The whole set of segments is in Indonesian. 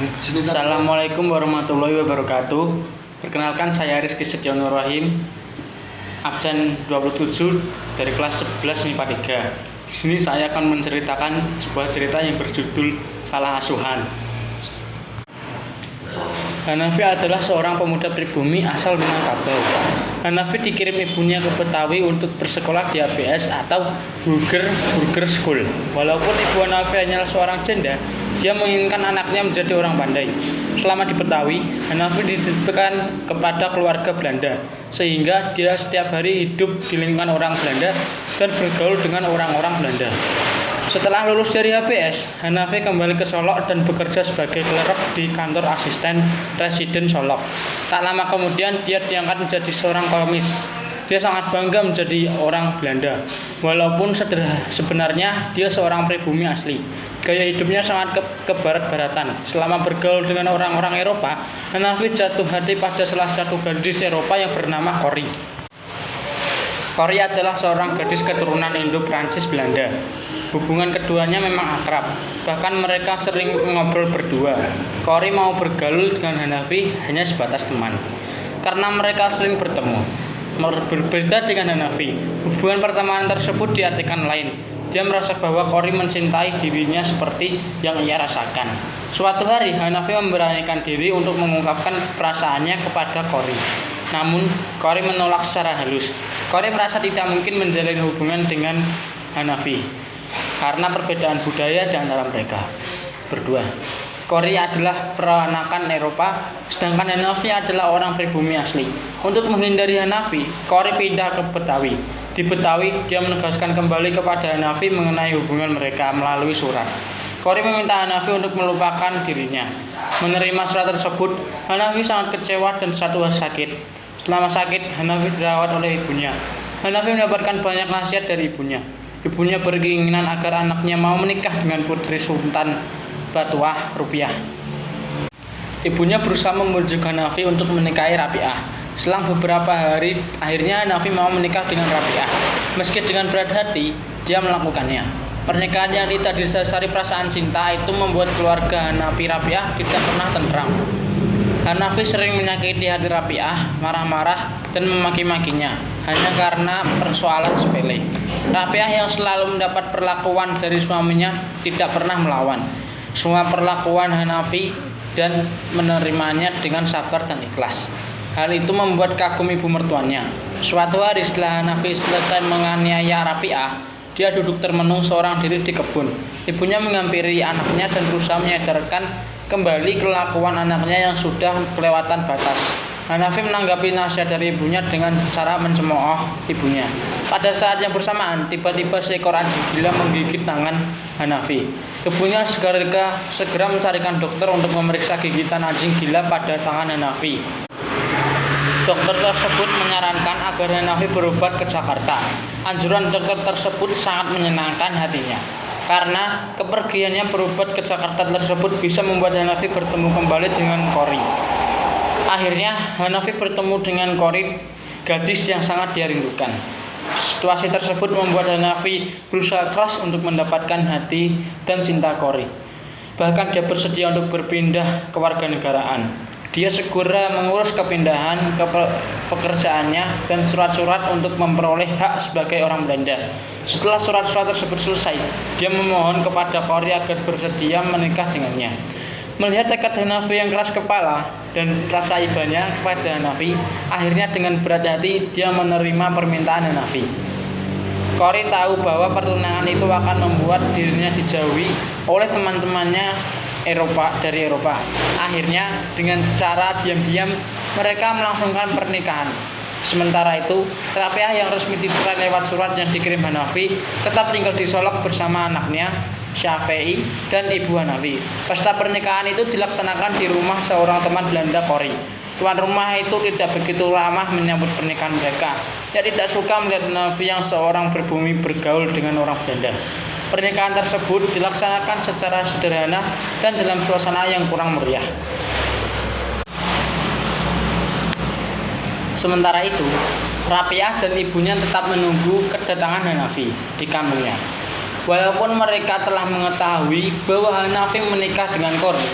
Assalamualaikum warahmatullahi wabarakatuh. Perkenalkan, saya Rizky Setiawan Rahim, absen 27 dari kelas 11 MIPA 3. Di sini saya akan menceritakan sebuah cerita yang berjudul Salah Asuhan. Hanafi adalah seorang pemuda pribumi asal Minangkabau. Hanafi dikirim ibunya ke Betawi untuk bersekolah di ABS atau Burger School. Walaupun ibu Hanafi hanyalah seorang janda, dia menginginkan anaknya menjadi orang pandai. Selama di Betawi, Hanafi dititipkan kepada keluarga Belanda, sehingga dia setiap hari hidup di lingkungan orang Belanda dan bergaul dengan orang-orang Belanda. Setelah lulus dari HBS, Hanafi kembali ke Solok dan bekerja sebagai klerk di kantor asisten residen Solok. Tak lama kemudian, dia diangkat menjadi seorang komis. Dia sangat bangga menjadi orang Belanda, walaupun sebenarnya dia seorang pribumi asli. Gaya hidupnya sangat kebarat-baratan. Selama bergaul dengan orang-orang Eropa, Hanafi jatuh hati pada salah satu gadis Eropa yang bernama Corrie. Corrie adalah seorang gadis keturunan Indo-Prancis Belanda. Hubungan keduanya memang akrab, bahkan mereka sering ngobrol berdua. Corrie mau bergaul dengan Hanafi hanya sebatas teman, karena mereka sering bertemu. Berbeda dengan Hanafi, hubungan pertemanan tersebut diartikan lain. Dia merasa bahwa Corrie mencintai dirinya seperti yang ia rasakan. Suatu hari, Hanafi memberanikan diri untuk mengungkapkan perasaannya kepada Corrie. Namun, Corrie menolak secara halus. Corrie merasa tidak mungkin menjalin hubungan dengan Hanafi karena perbedaan budaya di antara mereka berdua. Corrie adalah peranakan Eropa, sedangkan Hanafi adalah orang pribumi asli. Untuk menghindari Hanafi, Corrie pindah ke Betawi. Di Betawi, dia menegaskan kembali kepada Hanafi mengenai hubungan mereka melalui surat. Corrie meminta Hanafi untuk melupakan dirinya. Menerima surat tersebut, Hanafi sangat kecewa dan satu sakit. Selama sakit, Hanafi dirawat oleh ibunya. Hanafi mendapatkan banyak nasihat dari ibunya. Ibunya berkeinginan agar anaknya mau menikah dengan putri Sultan Batuah Rupiah. Ibunya berusaha membujuk Hanafi untuk menikahi Rapiah. Selang beberapa hari, akhirnya Hanafi mau menikah dengan Rapiah. Meski dengan berat hati, dia melakukannya. Pernikahan yang tidak didasari perasaan cinta itu membuat keluarga Hanafi Rapiah tidak pernah tenteram. Hanafi sering menyakiti hati Rapiah, marah-marah dan memaki-makinya hanya karena persoalan sepele. Rapiah yang selalu mendapat perlakuan dari suaminya tidak pernah melawan. Semua perlakuan Hanafi dan menerimanya dengan sabar dan ikhlas. Hal itu membuat kagum ibu mertuanya. Suatu hari setelah Hanafi selesai menganiaya Rapiah, dia duduk termenung seorang diri di kebun. Ibunya menghampiri anaknya dan berusaha menyadarkan kembali kelakuan anaknya yang sudah kelewatan batas. Hanafi menanggapi nasihat dari ibunya dengan cara mencemooh ibunya. Pada saat yang bersamaan, tiba-tiba seekor anjing gila menggigit tangan Hanafi. Ibunya segera mencarikan dokter untuk memeriksa gigitan anjing gila pada tangan Hanafi. Dokter tersebut menyarankan agar Hanafi berobat ke Jakarta. Anjuran dokter tersebut sangat menyenangkan hatinya, karena kepergiannya berobat ke Jakarta tersebut bisa membuat Hanafi bertemu kembali dengan Corrie. Akhirnya Hanafi bertemu dengan Corrie, gadis yang sangat dia rindukan. Situasi tersebut membuat Hanafi berusaha keras untuk mendapatkan hati dan cinta Corrie. Bahkan dia bersedia untuk berpindah ke warganegaraan. Dia segera mengurus kepindahan ke pekerjaannya dan surat-surat untuk memperoleh hak sebagai orang Belanda. Setelah surat-surat tersebut selesai, dia memohon kepada Corrie agar bersedia menikah dengannya. Melihat tekad Hanafi yang keras kepala dan rasa ibanya kepada Hanafi, akhirnya dengan berat hati dia menerima permintaan Hanafi. Corrie tahu bahwa pertunangan itu akan membuat dirinya dijauhi oleh teman-temannya dari Eropa. Akhirnya dengan cara diam-diam mereka melangsungkan pernikahan. Sementara itu, Rapiah yang resmi dicerai lewat surat yang dikirim Hanafi tetap tinggal di Solok bersama anaknya Syafei dan ibu Hanafi. Pesta pernikahan itu dilaksanakan di rumah seorang teman Belanda Corrie. Tuan rumah itu tidak begitu ramah menyambut pernikahan mereka. Dia tidak suka melihat Hanafi yang seorang pribumi bergaul dengan orang Belanda. Pernikahan tersebut dilaksanakan secara sederhana dan dalam suasana yang kurang meriah. Sementara itu, Rapiah dan ibunya tetap menunggu kedatangan Hanafi di kampungnya. Walaupun mereka telah mengetahui bahwa Hanafi menikah dengan Corrie,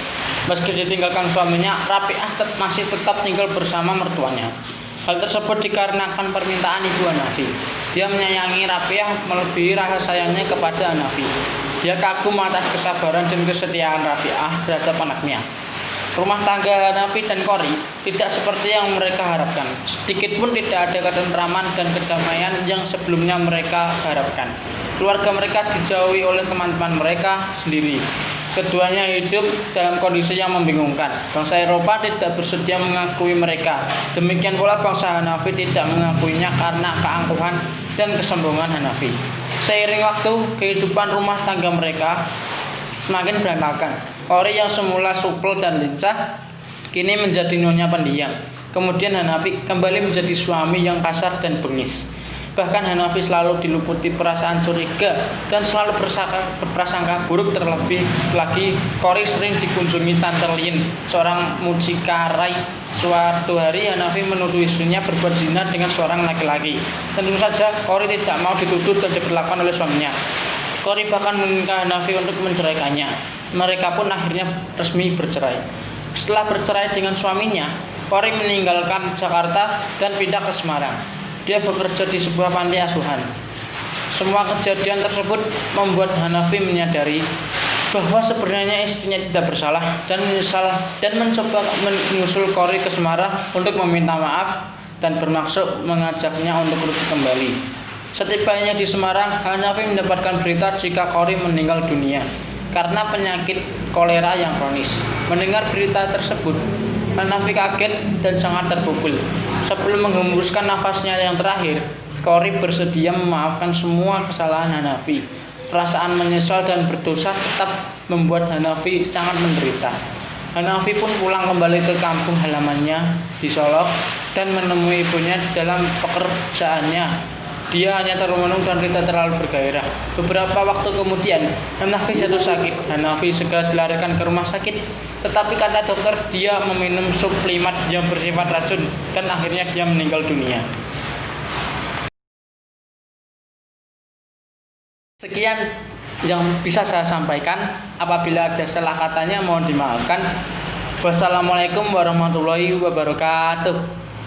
Meski ditinggalkan suaminya, Rabi'ah masih tetap tinggal bersama mertuanya. Hal tersebut dikarenakan permintaan ibu Hanafi. Dia menyayangi Rabi'ah melebihi rasa sayangnya kepada Hanafi. Dia kagum atas kesabaran dan kesetiaan Rabi'ah terhadap anaknya. Rumah tangga Hanafi dan Qori tidak seperti yang mereka harapkan. Sedikit pun tidak ada ketentraman dan kedamaian yang sebelumnya mereka harapkan. Keluarga mereka dijauhi oleh teman-teman mereka sendiri. Keduanya hidup dalam kondisi yang membingungkan. Bangsa Eropa tidak bersedia mengakui mereka. Demikian pula bangsa Hanafi tidak mengakuinya karena keangkuhan dan kesombongan Hanafi. Seiring waktu, kehidupan rumah tangga mereka semakin berantakan. Qori yang semula supel dan lincah kini menjadi nyonya pendiam. Kemudian Hanafi kembali menjadi suami yang kasar dan bengis. Bahkan Hanafi selalu diluputi perasaan curiga dan selalu berprasangka buruk. Terlebih lagi Qori sering dikunjungi Tante Lin, seorang mucikarai. Suatu hari Hanafi menuduh istrinya berbuat zina dengan seorang laki-laki. Tentu saja Qori tidak mau dituduh dan diperlakukan oleh suaminya. Qori bahkan meminta Hanafi untuk menceraikannya. Mereka pun akhirnya resmi bercerai. Setelah bercerai dengan suaminya, Qori meninggalkan Jakarta dan pindah ke Semarang. Dia bekerja di sebuah panti asuhan. Semua kejadian tersebut membuat Hanafi menyadari bahwa sebenarnya istrinya tidak bersalah dan menyesal dan mencoba menyusul Qori ke Semarang untuk meminta maaf dan bermaksud mengajaknya untuk rujuk kembali. Setibanya di Semarang, Hanafi mendapatkan berita jika Qori meninggal dunia karena penyakit kolera yang kronis. Mendengar berita tersebut, Hanafi kaget dan sangat terpukul. Sebelum menghembuskan nafasnya yang terakhir, Qori bersedia memaafkan semua kesalahan Hanafi. Perasaan menyesal dan berdosa tetap membuat Hanafi sangat menderita. Hanafi pun pulang kembali ke kampung halamannya di Solok dan menemui ibunya dalam pekerjaannya. Dia hanya termenung dan tidak terlalu bergairah. Beberapa waktu kemudian, Hanafi jatuh sakit. Hanafi segera dilarikan ke rumah sakit. Tetapi kata dokter, dia meminum suplimat yang bersifat racun dan akhirnya dia meninggal dunia. Sekian yang bisa saya sampaikan. Apabila ada salah katanya mohon dimaafkan. Wassalamualaikum warahmatullahi wabarakatuh.